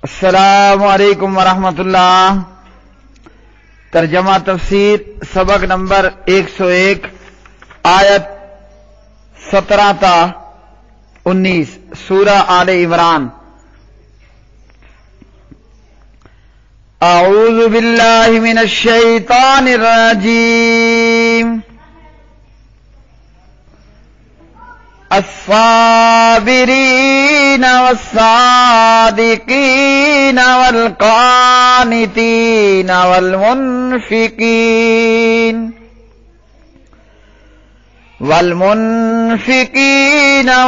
السلام علیکم ورحمۃ اللہ۔ ترجمہ تفسیر سبق نمبر 101 آیت 17 تا 19 سورہ آل عمران۔ اعوذ باللہ من الشیطان الرجیم۔ الصابرین والصادقین والقانتین والمنفقین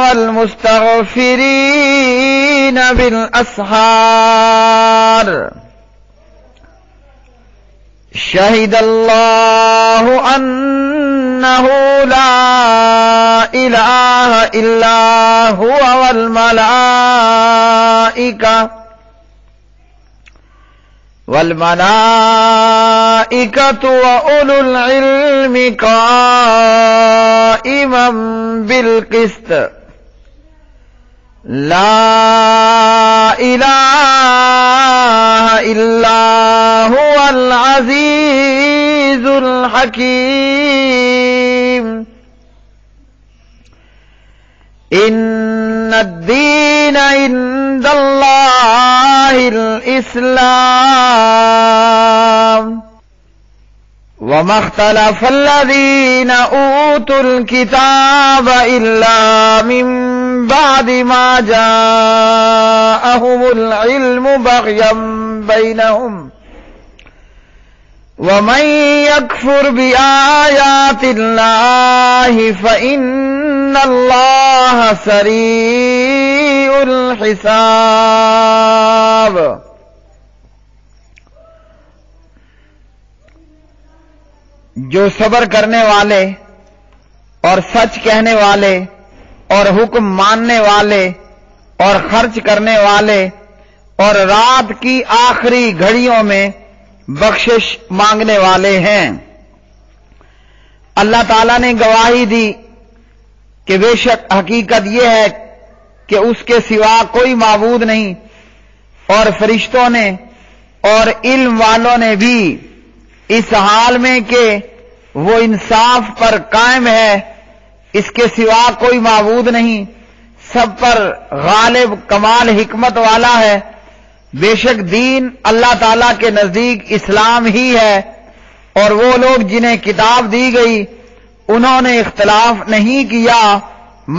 والمستغفرین بالاسحار۔ شہد اللہ انہ لا الہ الا هو والملائکۃ واولو العلم قائما بالقسط۔ لا الہ الا هو العزیز الحکیم۔ ان الدین عند اللہ الاسلام وما اختلف الذین اوتوا الکتاب الا من بعد ما جاءهم العلم بغیا بینہم ومن يكفر بآيات الله فإن الله سريع الحساب۔ جو صبر کرنے والے اور سچ کہنے والے اور حکم ماننے والے اور خرچ کرنے والے اور رات کی آخری گھڑیوں میں بخشش مانگنے والے ہیں۔ اللہ تعالیٰ نے گواہی دی کہ بے شک حقیقت یہ ہے کہ اس کے سوا کوئی معبود نہیں، اور فرشتوں نے اور علم والوں نے بھی اس حال میں کہ وہ انصاف پر قائم ہے، اس کے سوا کوئی معبود نہیں، سب پر غالب کمال حکمت والا ہے۔ بے شک دین اللہ تعالیٰ کے نزدیک اسلام ہی ہے، اور وہ لوگ جنہیں کتاب دی گئی انہوں نے اختلاف نہیں کیا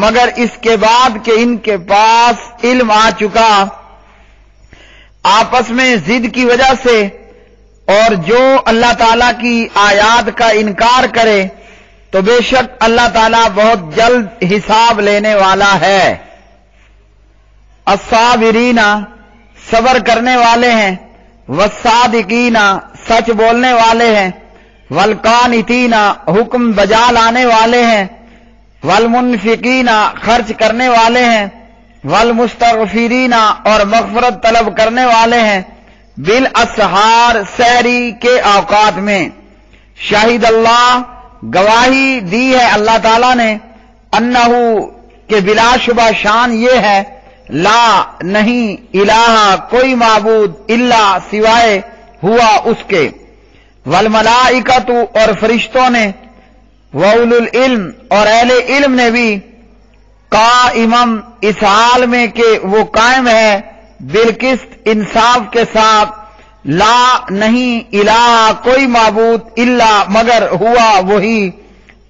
مگر اس کے بعد کہ ان کے پاس علم آ چکا، آپس میں ضد کی وجہ سے۔ اور جو اللہ تعالیٰ کی آیات کا انکار کرے تو بے شک اللہ تعالیٰ بہت جلد حساب لینے والا ہے۔ الصابرین صبر کرنے والے ہیں، والصادقین سچ بولنے والے ہیں، والقانتین حکم بجا لانے والے ہیں، والمنفقین خرچ کرنے والے ہیں، والمستغفرین اور مغفرت طلب کرنے والے ہیں، بالاسحار سحری کے اوقات میں۔ شاہد اللہ گواہی دی ہے اللہ تعالیٰ نے، انہ کہ بلا شبہ شان یہ ہے، لا نہیں الہ کوئی معبود الا سوائے ہوا اس کے، والملائکۃ اور فرشتوں نے، واولو العلم اور اہل علم نے بھی، قائما اس حال میں کہ وہ قائم ہے، بالقسط انصاف کے ساتھ، لا نہیں الہ کوئی معبود الا مگر ہوا وہی،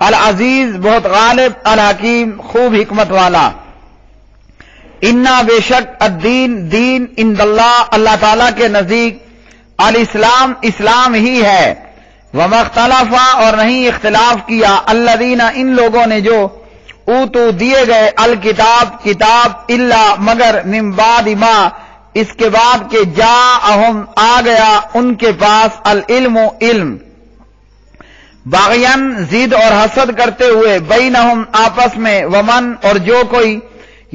العزیز بہت غالب، الحکیم خوب حکمت والا۔ انا بے شک الدین دین عند اللہ اللہ تعالیٰ کے نزدیک، الاسلام اسلام ہی ہے، وما اختلف اور نہیں اختلاف کیا، الذین ان لوگوں نے جو اوتو دیے گئے الکتاب کتاب، الا مگر من بعد ما اس کے بعد کہ جاءہم آ گیا ان کے پاس العلم علم، باغین ضد اور حسد کرتے ہوئے، بینہم آپس میں، ومن اور جو کوئی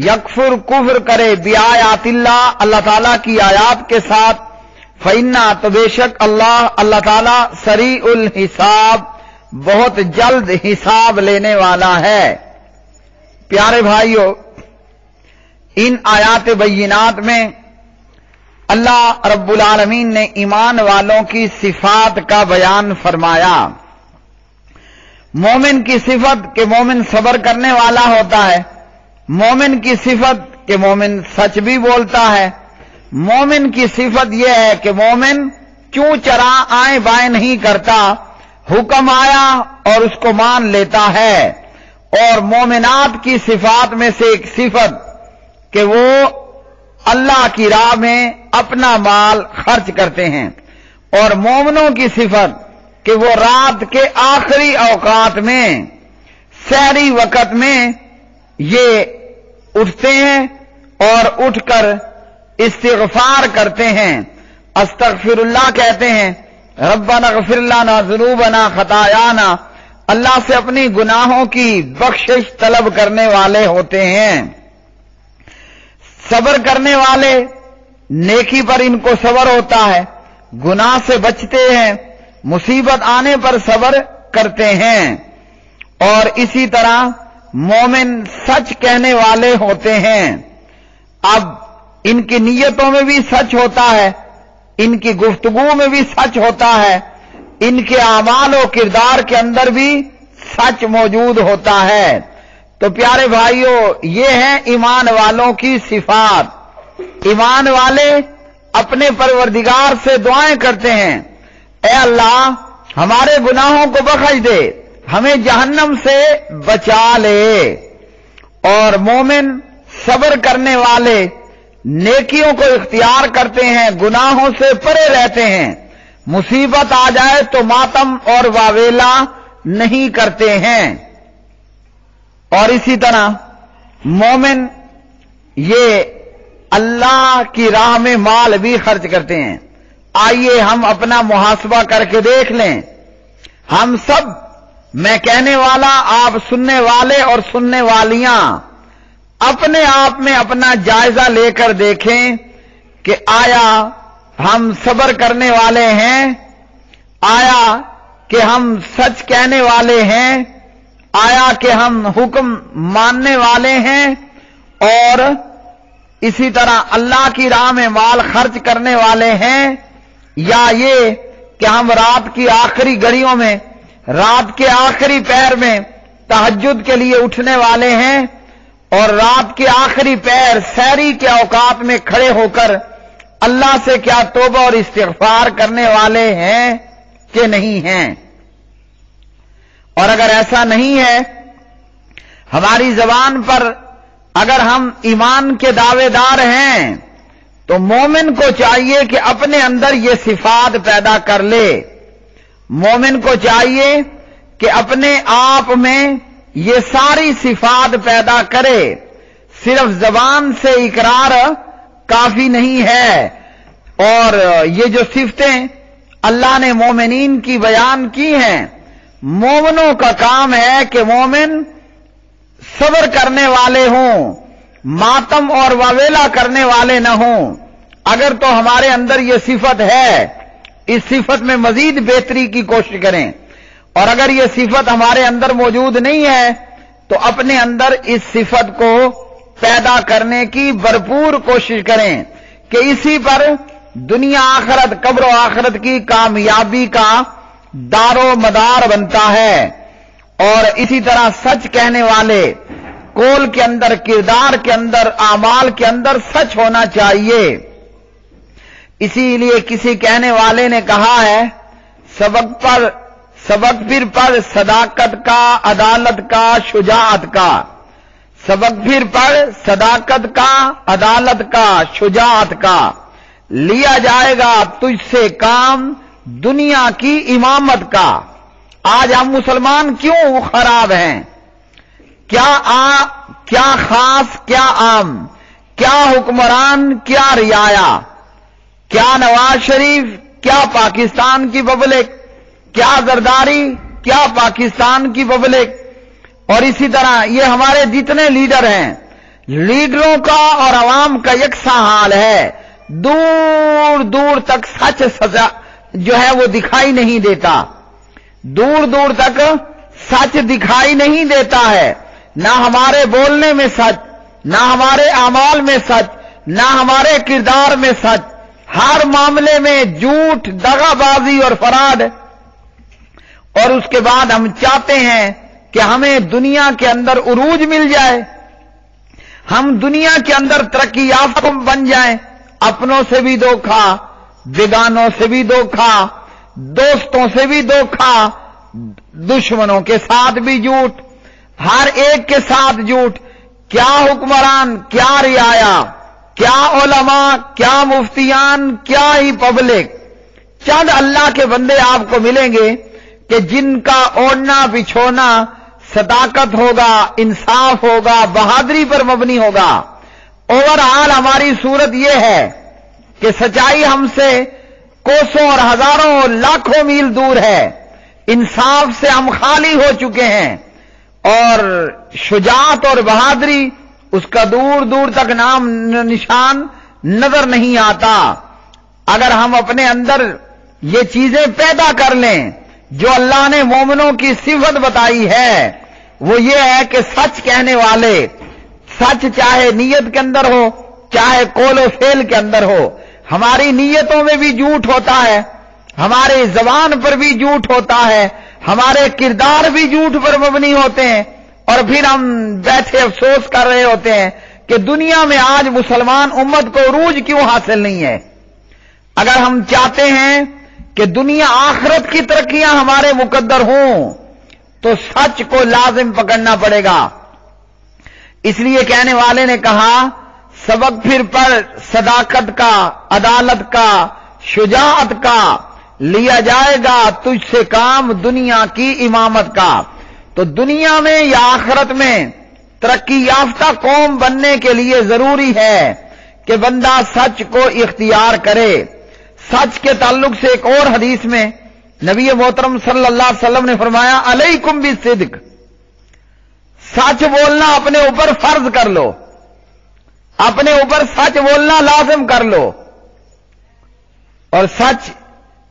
یکفر کفر کرے بیآیات اللہ اللہ تعالیٰ کی آیات کے ساتھ، فإنا تو بے شک اللہ تعالیٰ سریع الحساب بہت جلد حساب لینے والا ہے۔ پیارے بھائیو، ان آیات بینات میں اللہ رب العالمین نے ایمان والوں کی صفات کا بیان فرمایا۔ مومن کی صفت کہ مومن صبر کرنے والا ہوتا ہے، مومن کی صفت کہ مومن سچ بھی بولتا ہے، مومن کی صفت یہ ہے کہ مومن چوں چرا آئیں بائیں نہیں کرتا، حکم آیا اور اس کو مان لیتا ہے۔ اور مومنات کی صفات میں سے ایک صفت کہ وہ اللہ کی راہ میں اپنا مال خرچ کرتے ہیں، اور مومنوں کی صفت کہ وہ رات کے آخری اوقات میں سحری وقت میں یہ اٹھتے ہیں اور اٹھ کر استغفار کرتے ہیں، استغفر اللہ کہتے ہیں، ربنا اغفر لنا ذنوبنا خطایانا، اللہ سے اپنی گناہوں کی بخشش طلب کرنے والے ہوتے ہیں۔ صبر کرنے والے نیکی پر ان کو صبر ہوتا ہے، گناہ سے بچتے ہیں، مصیبت آنے پر صبر کرتے ہیں۔ اور اسی طرح مومن سچ کہنے والے ہوتے ہیں۔ اب ان کی نیتوں میں بھی سچ ہوتا ہے، ان کی گفتگو میں بھی سچ ہوتا ہے، ان کے اعمال و کردار کے اندر بھی سچ موجود ہوتا ہے۔ تو پیارے بھائیوں، یہ ہیں ایمان والوں کی صفات۔ ایمان والے اپنے پروردگار سے دعائیں کرتے ہیں، اے اللہ ہمارے گناہوں کو بخش دے، ہمیں جہنم سے بچا لے۔ اور مومن صبر کرنے والے نیکیوں کو اختیار کرتے ہیں، گناہوں سے پرے رہتے ہیں، مصیبت آ جائے تو ماتم اور واویلا نہیں کرتے ہیں۔ اور اسی طرح مومن یہ اللہ کی راہ میں مال بھی خرچ کرتے ہیں۔ آئیے ہم اپنا محاسبہ کر کے دیکھ لیں، ہم سب، میں کہنے والا، آپ سننے والے اور سننے والیاں، اپنے آپ میں اپنا جائزہ لے کر دیکھیں کہ آیا ہم صبر کرنے والے ہیں، آیا کہ ہم سچ کہنے والے ہیں، آیا کہ ہم حکم ماننے والے ہیں، اور اسی طرح اللہ کی راہ میں مال خرچ کرنے والے ہیں، یا یہ کہ ہم رات کی آخری گھڑیوں میں، رات کے آخری پہر میں تہجد کے لیے اٹھنے والے ہیں، اور رات کے آخری پہر سحری کے اوقات میں کھڑے ہو کر اللہ سے کیا توبہ اور استغفار کرنے والے ہیں کہ نہیں ہیں۔ اور اگر ایسا نہیں ہے، ہماری زبان پر اگر ہم ایمان کے دعوے دار ہیں، تو مومن کو چاہیے کہ اپنے اندر یہ صفات پیدا کر لے۔ مومن کو چاہیے کہ اپنے آپ میں یہ ساری صفات پیدا کرے۔ صرف زبان سے اقرار کافی نہیں ہے، اور یہ جو صفتیں اللہ نے مومنین کی بیان کی ہیں، مومنوں کا کام ہے کہ مومن صبر کرنے والے ہوں، ماتم اور واویلا کرنے والے نہ ہوں۔ اگر تو ہمارے اندر یہ صفت ہے، اس صفت میں مزید بہتری کی کوشش کریں، اور اگر یہ صفت ہمارے اندر موجود نہیں ہے تو اپنے اندر اس صفت کو پیدا کرنے کی بھرپور کوشش کریں کہ اسی پر دنیا آخرت، قبر و آخرت کی کامیابی کا دار و مدار بنتا ہے۔ اور اسی طرح سچ کہنے والے، قول کے اندر، کردار کے اندر، اعمال کے اندر سچ ہونا چاہیے۔ اسی لیے کسی کہنے والے نے کہا ہے، سبق پھر پڑھ صداقت کا، عدالت کا، شجاعت کا۔ سبق پھر پڑھ صداقت کا، عدالت کا، شجاعت کا، لیا جائے گا تجھ سے کام دنیا کی امامت کا۔ آج ہم مسلمان کیوں خراب ہیں؟ کیا خاص، کیا عام، کیا حکمران، کیا رعایا، کیا نواز شریف، کیا پاکستان کی پبلک، کیا زرداری، کیا پاکستان کی پبلک، اور اسی طرح یہ ہمارے جتنے لیڈر ہیں، لیڈروں کا اور عوام کا یکساں حال ہے۔ دور دور تک سچ سزا جو ہے وہ دکھائی نہیں دیتا، دور دور تک سچ دکھائی نہیں دیتا ہے، نہ ہمارے بولنے میں سچ، نہ ہمارے اعمال میں سچ، نہ ہمارے کردار میں سچ۔ ہر معاملے میں جھوٹ، دغابازی اور فراڈ، اور اس کے بعد ہم چاہتے ہیں کہ ہمیں دنیا کے اندر عروج مل جائے، ہم دنیا کے اندر ترقی یافتہ بن جائیں، اپنوں سے بھی دھوکا، بیگانوں سے بھی دھوکا، دوستوں سے بھی دھوکا، دشمنوں کے ساتھ بھی جھوٹ، ہر ایک کے ساتھ جھوٹ، کیا حکمران، کیا رعایا، کیا علماء، کیا مفتیان، کیا ہی پبلک، چند اللہ کے بندے آپ کو ملیں گے کہ جن کا اوڑھنا بچھونا صداقت ہوگا، انصاف ہوگا، بہادری پر مبنی ہوگا۔ اوورآل ہماری صورت یہ ہے کہ سچائی ہم سے کوسوں اور ہزاروں اور لاکھوں میل دور ہے، انصاف سے ہم خالی ہو چکے ہیں، اور شجاعت اور بہادری اس کا دور دور تک نام نشان نظر نہیں آتا۔ اگر ہم اپنے اندر یہ چیزیں پیدا کر لیں جو اللہ نے مومنوں کی صفت بتائی ہے، وہ یہ ہے کہ سچ کہنے والے، سچ چاہے نیت کے اندر ہو چاہے قول و فعل کے اندر ہو، ہماری نیتوں میں بھی جھوٹ ہوتا ہے، ہمارے زبان پر بھی جھوٹ ہوتا ہے، ہمارے کردار بھی جھوٹ پر مبنی ہوتے ہیں، اور پھر ہم بیٹھے افسوس کر رہے ہوتے ہیں کہ دنیا میں آج مسلمان امت کو عروج کیوں حاصل نہیں ہے۔ اگر ہم چاہتے ہیں کہ دنیا آخرت کی ترقیاں ہمارے مقدر ہوں تو سچ کو لازم پکڑنا پڑے گا۔ اس لیے کہنے والے نے کہا سبق پھر پر صداقت کا، عدالت کا، شجاعت کا، لیا جائے گا تجھ سے کام دنیا کی امامت کا۔ تو دنیا میں یا آخرت میں ترقی یافتہ قوم بننے کے لیے ضروری ہے کہ بندہ سچ کو اختیار کرے۔ سچ کے تعلق سے ایک اور حدیث میں نبی محترم صلی اللہ علیہ وسلم نے فرمایا علیکم بالصدق، سچ بولنا اپنے اوپر فرض کر لو، اپنے اوپر سچ بولنا لازم کر لو، اور سچ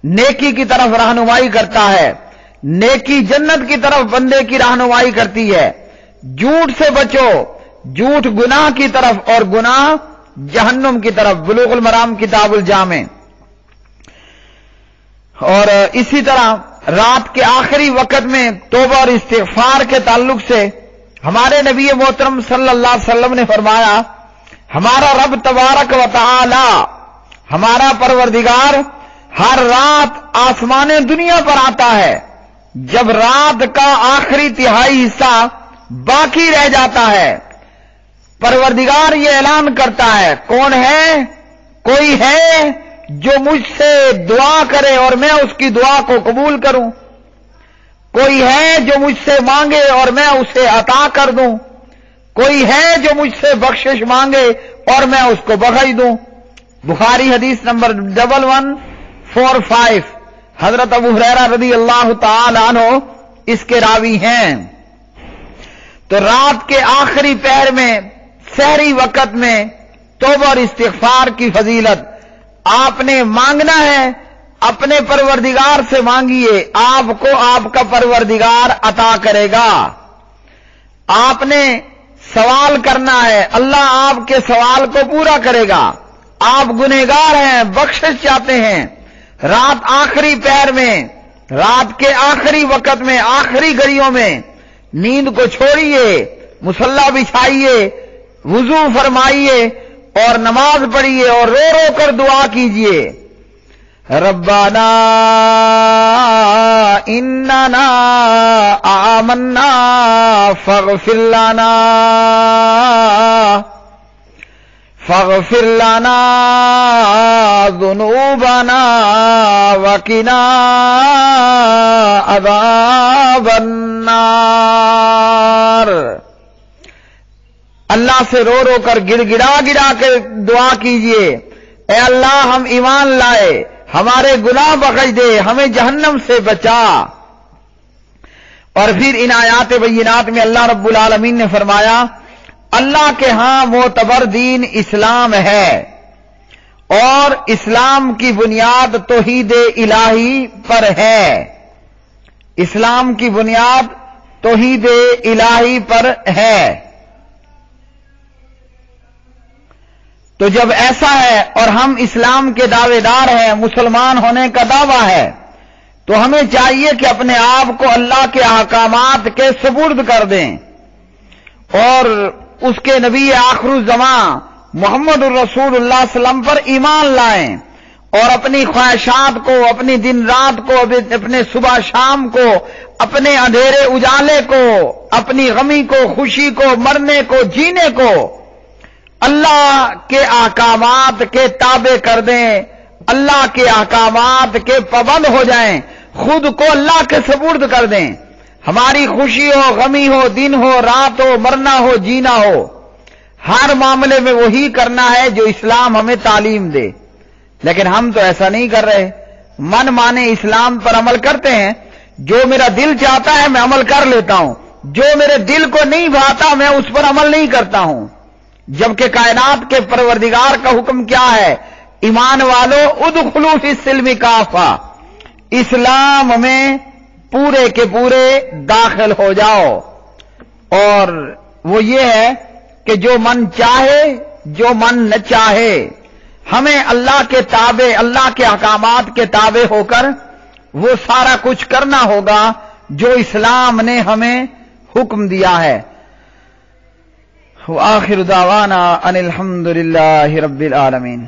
نیکی کی طرف رہنمائی کرتا ہے، نیکی جنت کی طرف بندے کی رہنمائی کرتی ہے۔ جھوٹ سے بچو، جھوٹ گناہ کی طرف اور گناہ جہنم کی طرف، بلوغ المرام کتاب الجامع۔ اور اسی طرح رات کے آخری وقت میں توبہ اور استغفار کے تعلق سے ہمارے نبی محترم صلی اللہ علیہ وسلم نے فرمایا ہمارا رب تبارک و تعالی، ہمارا پروردگار ہر رات آسمان دنیا پر آتا ہے، جب رات کا آخری تہائی حصہ باقی رہ جاتا ہے پروردگار یہ اعلان کرتا ہے کون ہے؟ کوئی ہے جو مجھ سے دعا کرے اور میں اس کی دعا کو قبول کروں، کوئی ہے جو مجھ سے مانگے اور میں اسے عطا کر دوں، کوئی ہے جو مجھ سے بخشش مانگے اور میں اس کو بخش دوں۔ بخاری حدیث نمبر 1145، حضرت ابو ہریرہ رضی اللہ تعالی عنہ اس کے راوی ہیں۔ تو رات کے آخری پہر میں، سحری وقت میں توبہ اور استغفار کی فضیلت، آپ نے مانگنا ہے اپنے پروردگار سے مانگیے، آپ کو آپ کا پروردگار عطا کرے گا۔ آپ نے سوال کرنا ہے، اللہ آپ کے سوال کو پورا کرے گا۔ آپ گنہگار ہیں، بخشش چاہتے ہیں، رات آخری پہر میں، رات کے آخری وقت میں، آخری گھڑیوں میں نیند کو چھوڑیے، مصلی بچھائیے، وضو فرمائیے اور نماز پڑھیے اور رو رو کر دعا کیجیے، ربنا اننا آمنا فاغفر لنا ذنوبنا وقنا عذاب النار۔ اللہ سے رو رو کر گڑ گڑا کر دعا کیجئے، اے اللہ ہم ایمان لائے، ہمارے گناہ بخش دے، ہمیں جہنم سے بچا۔ اور پھر ان آیات بینات میں اللہ رب العالمین نے فرمایا اللہ کے ہاں معتبر دین اسلام ہے، اور اسلام کی بنیاد توحید الہی پر ہے، اسلام کی بنیاد توحید الہی پر ہے۔ تو جب ایسا ہے اور ہم اسلام کے دعوے دار ہیں، مسلمان ہونے کا دعویٰ ہے، تو ہمیں چاہیے کہ اپنے آپ کو اللہ کے احکامات کے سپرد کر دیں اور اس کے نبی آخر الزماں محمد الرسول اللہ صلی اللہ علیہ وسلم پر ایمان لائیں اور اپنی خواہشات کو، اپنی دن رات کو، اپنے صبح شام کو، اپنے اندھیرے اجالے کو، اپنی غمی کو، خوشی کو، مرنے کو، جینے کو اللہ کے احکامات کے تابع کر دیں، اللہ کے احکامات کے پابند ہو جائیں، خود کو اللہ کے سپرد کر دیں۔ ہماری خوشی ہو، غمی ہو، دن ہو، رات ہو، مرنا ہو، جینا ہو، ہر معاملے میں وہی کرنا ہے جو اسلام ہمیں تعلیم دے۔ لیکن ہم تو ایسا نہیں کر رہے، من مانے اسلام پر عمل کرتے ہیں، جو میرا دل چاہتا ہے میں عمل کر لیتا ہوں، جو میرے دل کو نہیں بھاتا میں اس پر عمل نہیں کرتا ہوں، جبکہ کائنات کے پروردگار کا حکم کیا ہے؟ ایمان والو ادخلوا فی السلم کافہ، اسلام میں پورے کے پورے داخل ہو جاؤ۔ اور وہ یہ ہے کہ جو من چاہے، جو من نہ چاہے، ہمیں اللہ کے تابع، اللہ کے احکامات کے تابع ہو کر وہ سارا کچھ کرنا ہوگا جو اسلام نے ہمیں حکم دیا ہے۔ وآخر دعوانا ان الحمد للہ رب العالمین۔